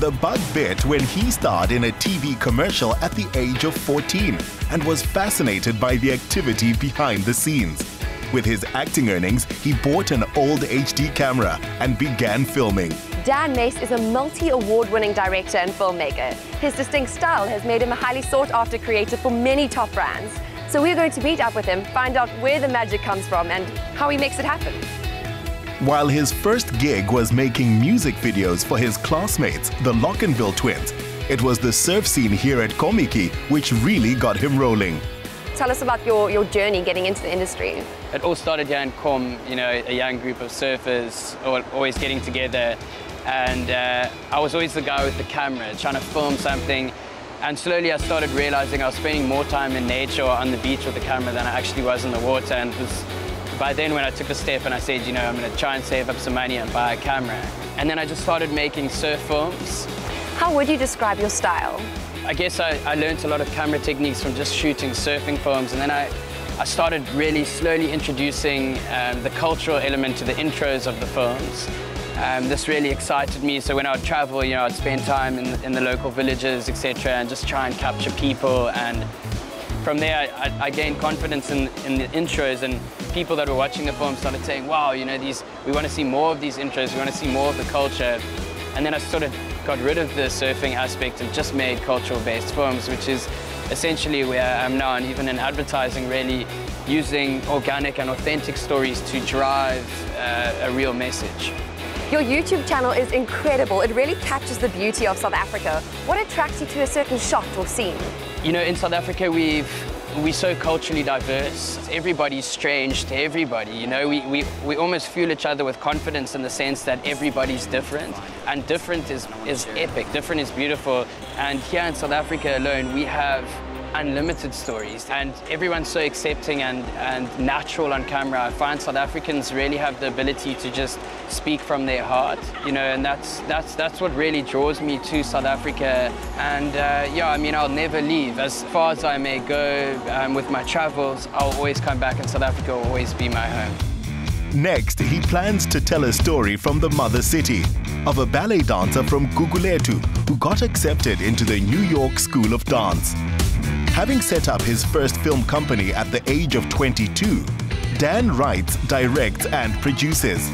The bug bit when he starred in a TV commercial at the age of 14 and was fascinated by the activity behind the scenes. With his acting earnings, he bought an old HD camera and began filming. Dan Mace is a multi-award-winning director and filmmaker. His distinct style has made him a highly sought-after creator for many top brands. So we're going to meet up with him, find out where the magic comes from and how he makes it happen. While his first gig was making music videos for his classmates, the Lockenville twins, it was the surf scene here at Komiki which really got him rolling. Tell us about your journey getting into the industry. It all started here in Kom, you know, a young group of surfers always getting together. And I was always the guy with the camera, trying to film something. And slowly I started realizing I was spending more time in nature or on the beach with the camera than I actually was in the water. And it was by then when I took a step and I said, you know, I'm going to try and save up some money and buy a camera. And then I just started making surf films. How would you describe your style? I guess I learned a lot of camera techniques from just shooting surfing films. And then I started really slowly introducing the cultural element to the intros of the films. This really excited me, so when I would travel, you know, I'd spend time in the local villages, etc., and just try and capture people. And from there, I gained confidence in the intros, and people that were watching the film started saying, wow, you know, we want to see more of these intros, we want to see more of the culture. And then I sort of got rid of the surfing aspect and just made cultural-based films, which is essentially where I am now, and even in advertising, really using organic and authentic stories to drive a real message. Your YouTube channel is incredible. It really captures the beauty of South Africa. What attracts you to a certain shot or scene? You know, in South Africa, we're so culturally diverse. Everybody's strange to everybody. You know, we almost fuel each other with confidence in the sense that everybody's different. And different is epic. Different is beautiful. And here in South Africa alone, we have unlimited stories, and everyone's so accepting and natural on camera. I find South Africans really have the ability to just speak from their heart, you know, and that's what really draws me to South Africa. And yeah, I mean, I'll never leave. As far as I may go with my travels, I'll always come back, and South Africa will always be my home. Next, he plans to tell a story from the mother city of a ballet dancer from Gugulethu who got accepted into the New York School of Dance. Having set up his first film company at the age of 22, Dan writes, directs and produces.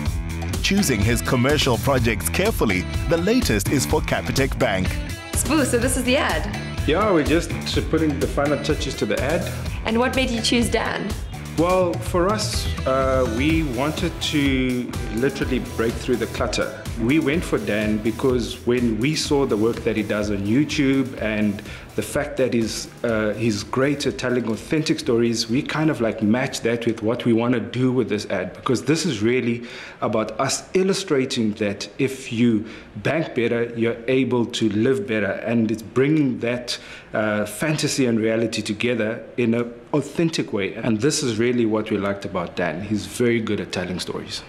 Choosing his commercial projects carefully, the latest is for Capitec Bank. Spoo, so this is the ad? Yeah, we're just putting the final touches to the ad. And what made you choose Dan? Well, for us, we wanted to literally break through the clutter. We went for Dan because when we saw the work that he does on YouTube and the fact that he's great at telling authentic stories, we kind of like matched that with what we want to do with this ad, because this is really about us illustrating that if you bank better, you're able to live better, and it's bringing that fantasy and reality together in an authentic way. And this is really what we liked about Dan. He's very good at telling stories.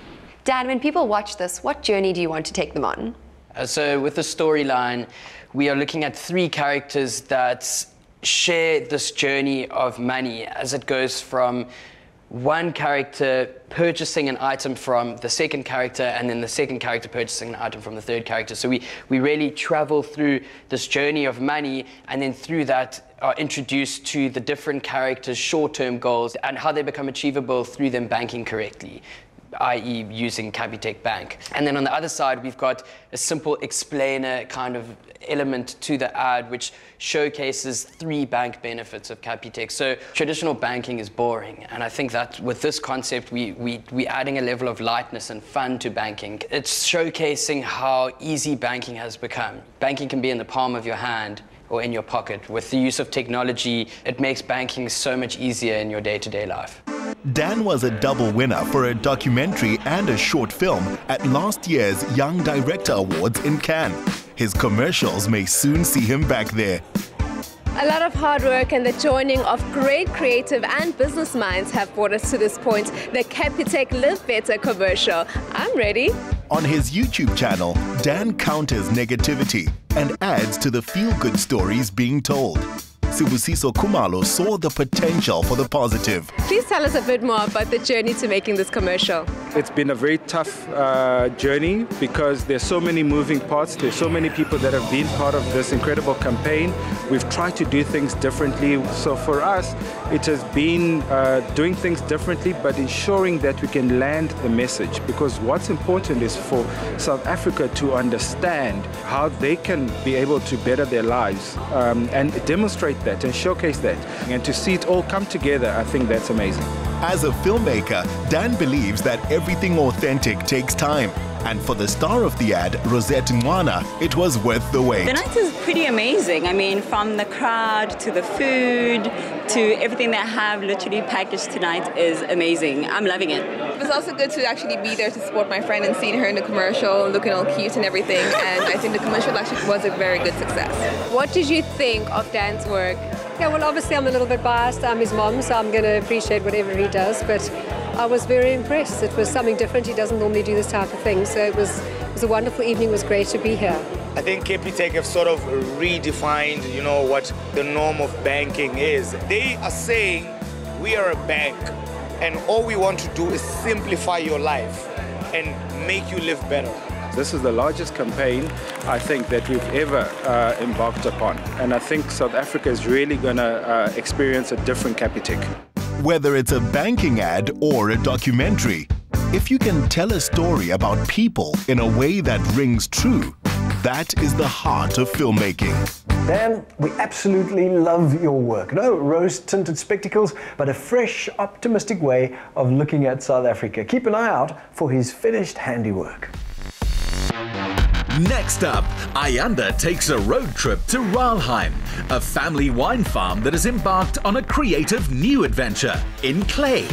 Dan, when people watch this, what journey do you want to take them on? So with the storyline, we are looking at 3 characters that share this journey of money as it goes from one character purchasing an item from the second character, and then the second character purchasing an item from the third character. So we really travel through this journey of money, and then through that are introduced to the different characters' short-term goals and how they become achievable through them banking correctly, i.e. using Capitec Bank. And then on the other side, we've got a simple explainer kind of element to the ad, which showcases 3 bank benefits of Capitec. So traditional banking is boring, and I think that with this concept, we're adding a level of lightness and fun to banking. It's showcasing how easy banking has become. Banking can be in the palm of your hand or in your pocket. With the use of technology, it makes banking so much easier in your day-to-day life. Dan was a double winner for a documentary and a short film at last year's Young Director Awards in Cannes. His commercials may soon see him back there. A lot of hard work and the joining of great creative and business minds have brought us to this point, the Capitec Live Better commercial. I'm ready. On his YouTube channel, Dan counters negativity and adds to the feel-good stories being told. Sibusiso Kumalo saw the potential for the positive. Please tell us a bit more about the journey to making this commercial. It's been a very tough journey because there's so many moving parts. There's so many people that have been part of this incredible campaign. We've tried to do things differently. So for us, it has been doing things differently, but ensuring that we can land the message. Because what's important is for South Africa to understand how they can be able to better their lives and demonstrate that and showcase that. And to see it all come together, I think that's amazing. As a filmmaker, Dan believes that everything authentic takes time. And for the star of the ad, Rosette Mwana, it was worth the wait. The night is pretty amazing. I mean, from the crowd to the food to everything they have literally packaged tonight is amazing. I'm loving it. It was also good to actually be there to support my friend and seeing her in the commercial, looking all cute and everything. And I think the commercial actually was a very good success. What did you think of Dan's work? Yeah, well, obviously I'm a little bit biased. I'm his mom, so I'm going to appreciate whatever he does. But I was very impressed. It was something different. He doesn't normally do this type of thing. So it was a wonderful evening. It was great to be here. I think Capitec have sort of redefined, what the norm of banking is. They are saying we are a bank and all we want to do is simplify your life and make you live better. This is the largest campaign, I think, that we've ever embarked upon. And I think South Africa is really going to experience a different Capitec. Whether it's a banking ad or a documentary, if you can tell a story about people in a way that rings true, that is the heart of filmmaking. Dan, we absolutely love your work. No rose-tinted spectacles, but a fresh, optimistic way of looking at South Africa. Keep an eye out for his finished handiwork. Next up, Ayanda takes a road trip to Raalheim, a family wine farm that has embarked on a creative new adventure in clay.